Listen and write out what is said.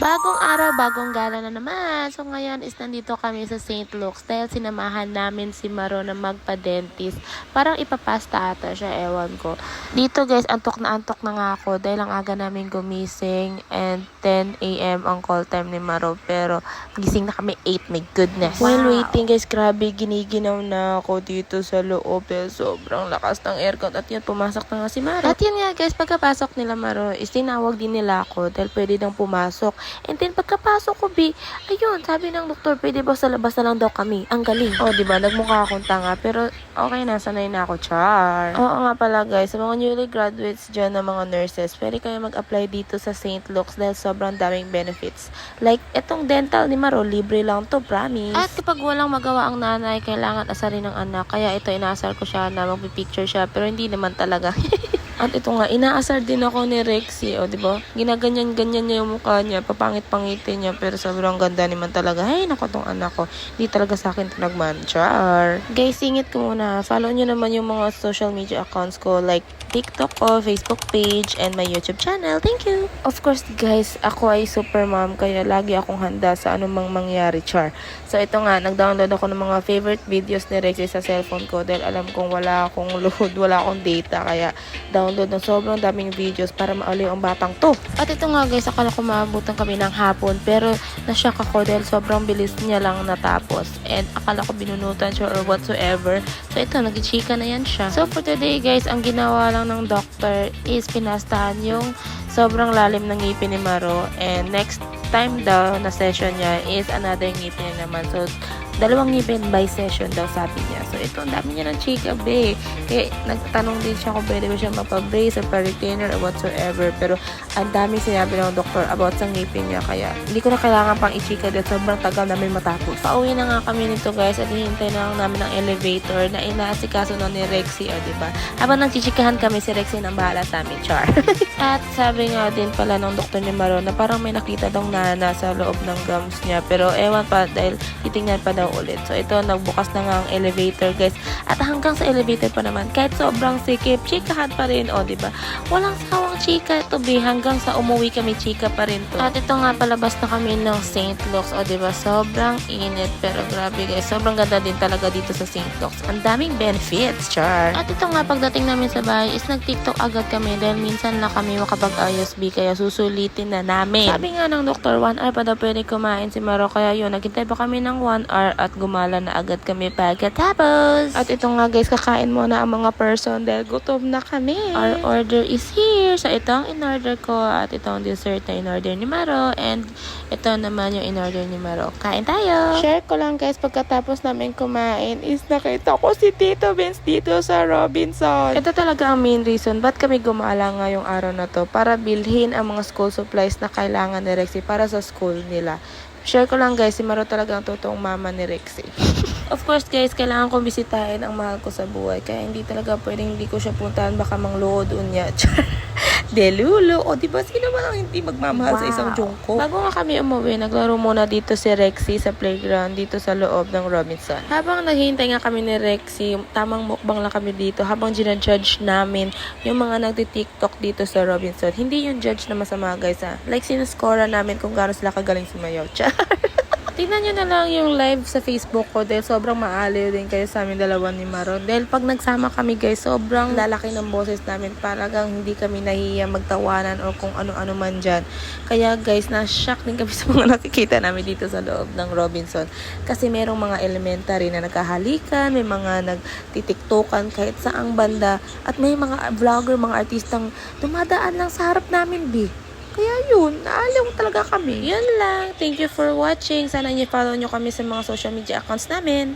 Bagong araw, bagong gala na naman. So ngayon is nandito kami sa St. Luke's dahil sinamahan namin si Maro na magpa-dentist. Parang ipapasta ata siya, ewan ko. Dito guys, antok na nga ako dahil ang aga namin gumising and 10 a.m. ang call time ni Maro. Pero gising na kami 8, my goodness. While waiting guys, grabe giniginaw na ako dito sa loob. Sobrang lakas ng aircon at yun, pumasok na nga si Maro. At yun nga guys, pagkapasok nila Maro is tinawag din nila ako dahil pwede nang pumasok. And then, pagkapasok ko, ayun, sabi ng doktor, pwede ba sa labas na lang daw kami? Ang galing. O, diba, nagmukha akong tanga, pero okay na, sanay na ako, char. Oo nga pala, guys, sa mga newly graduates dyan ng mga nurses, pwede kayo mag-apply dito sa St. Luke's dahil sobrang daming benefits. Like, etong dental ni Maro, libre lang to, promise. At kapag walang magawa ang nanay, kailangan asarin ng anak. Kaya ito, inaasar ko siya na magpipicture siya, pero hindi naman talaga. At ito nga, inaasar din ako ni Rexy, o diba? Ginaganyan-ganyan niya yung mukha niya, papangit-pangitin niya, pero sobrang ganda naman talaga. Hey, naku tong anak ko, hindi talaga sa akin tinagmanchar. Guys, singit ko muna. Follow nyo naman yung mga social media accounts ko, like TikTok ko, Facebook page, and my YouTube channel. Thank you! Of course, guys, ako ay super mom, kaya lagi akong handa sa anumang mangyari, char. So, ito nga, nag-download ako ng mga favorite videos ni Rexy sa cellphone ko dahil alam kong wala akong load, wala akong data, kaya download ng sobrang daming videos para mauli ang batang to. At ito nga guys, akala ko maabutan kami ng hapon pero nashock ako dahil sobrang bilis niya lang natapos. And akala ko binunutan siya or whatsoever. So ito, nag-chika na yan siya. So for today guys, ang ginawa lang ng doctor is pinastahan yung sobrang lalim ng ngipin ni Maro. And next time daw na session niya is another ngipin niya naman. So, dalawang ngipin by session daw sabi niya. So, ito, ang dami niya ng chika, be. Kaya, nagtanong din siya kung pwede ba siya magpa-brace or pa-retainer or whatsoever. Pero, ang dami sinabi ng doktor about sa ngipin niya. Kaya, hindi ko na kailangan pang i-chika dahil sobrang tagal namin matapos. Pauwi na nga kami nito, guys. At hihintay na lang namin ng elevator na inaasikaso na ni Rexy, o diba? Habang nagchichikahan kami, si Rexy nang bahala sa amin, char. At sabi nga din pala ng doktor ni Maro na parang may nakita daw na nasa loob ng gums niya. Pero, ewan pa dahil titingnan pa daw ulit. So, ito, nagbukas na nga ang elevator, guys. At hanggang sa elevator pa naman, kahit sobrang sikip, chikahan pa rin, o, diba? Walang sawang chika ito, hanggang sa umuwi kami, chika pa rin to. At ito nga, palabas na kami ng St. Luke's, o, diba? Sobrang init, pero grabe, guys. Sobrang ganda din talaga dito sa St. Luke's. Ang daming benefits, char. At ito nga, pagdating namin sa bahay, is nag-TikTok agad kami dahil minsan na kami makapag-ISB, kaya susulitin na namin. Sabi nga ng doktor, 1 hour pa daw pwede kumain si Maro, kaya yun, naghintay pa kami ng 1 hour at gumala na agad kami pagkatapos. At ito nga guys, kakain muna ang mga person dahil gutom na kami. Our order is here. So ito ang in-order ko at ito ang dessert na in-order ni Maro and ito naman yung in-order ni Maro. Kain tayo! Share ko lang guys, pagkatapos namin kumain is nakita ko si Tito Vince dito sa Robinson. Ito talaga ang main reason ba't kami gumala ngayong araw na to, para bilhin ang mga school supplies na kailangan ni Rexy para sa school nila. Share ko lang guys, si Maro talaga ang totoong mama ni Rexy. Of course guys, kailangan kong bisitahin ang mahal ko sa buhay. Kaya hindi talaga pwedeng hindi ko siya puntahan, baka manglood unya. Delulo. O diba, sino man ang hindi magmamahal sa isang jungko? Bago nga kami umuwi, naglaro muna dito si Rexy sa playground dito sa loob ng Robinson. Habang naghihintay nga kami ni Rexy, tamang mukbang lang kami dito habang ginajudge namin yung mga nagti-TikTok dito sa Robinson. Hindi yung judge na masama guys ha. Like sinuscora namin kung gaano sila kagaling sumayaw. Tingnan nyo na lang yung live sa Facebook ko dahil sobrang maaliw din kayo sa amin dalawa ni Maro. Dahil pag nagsama kami guys, sobrang lalaki ng boses namin. Paragang hindi kami nahihiya magtawanan o kung ano-ano man dyan. Kaya guys, na-shock din kami sa mga nakikita namin dito sa loob ng Robinson. Kasi merong mga elementary na nagkahalikan, may mga nagtitiktokan kahit saang banda. At may mga vlogger, mga artistang dumadaan lang sa harap namin, Kaya yun, naaliw talaga kami. Yun lang. Thank you for watching. Sana i-follow nyo kami sa mga social media accounts namin.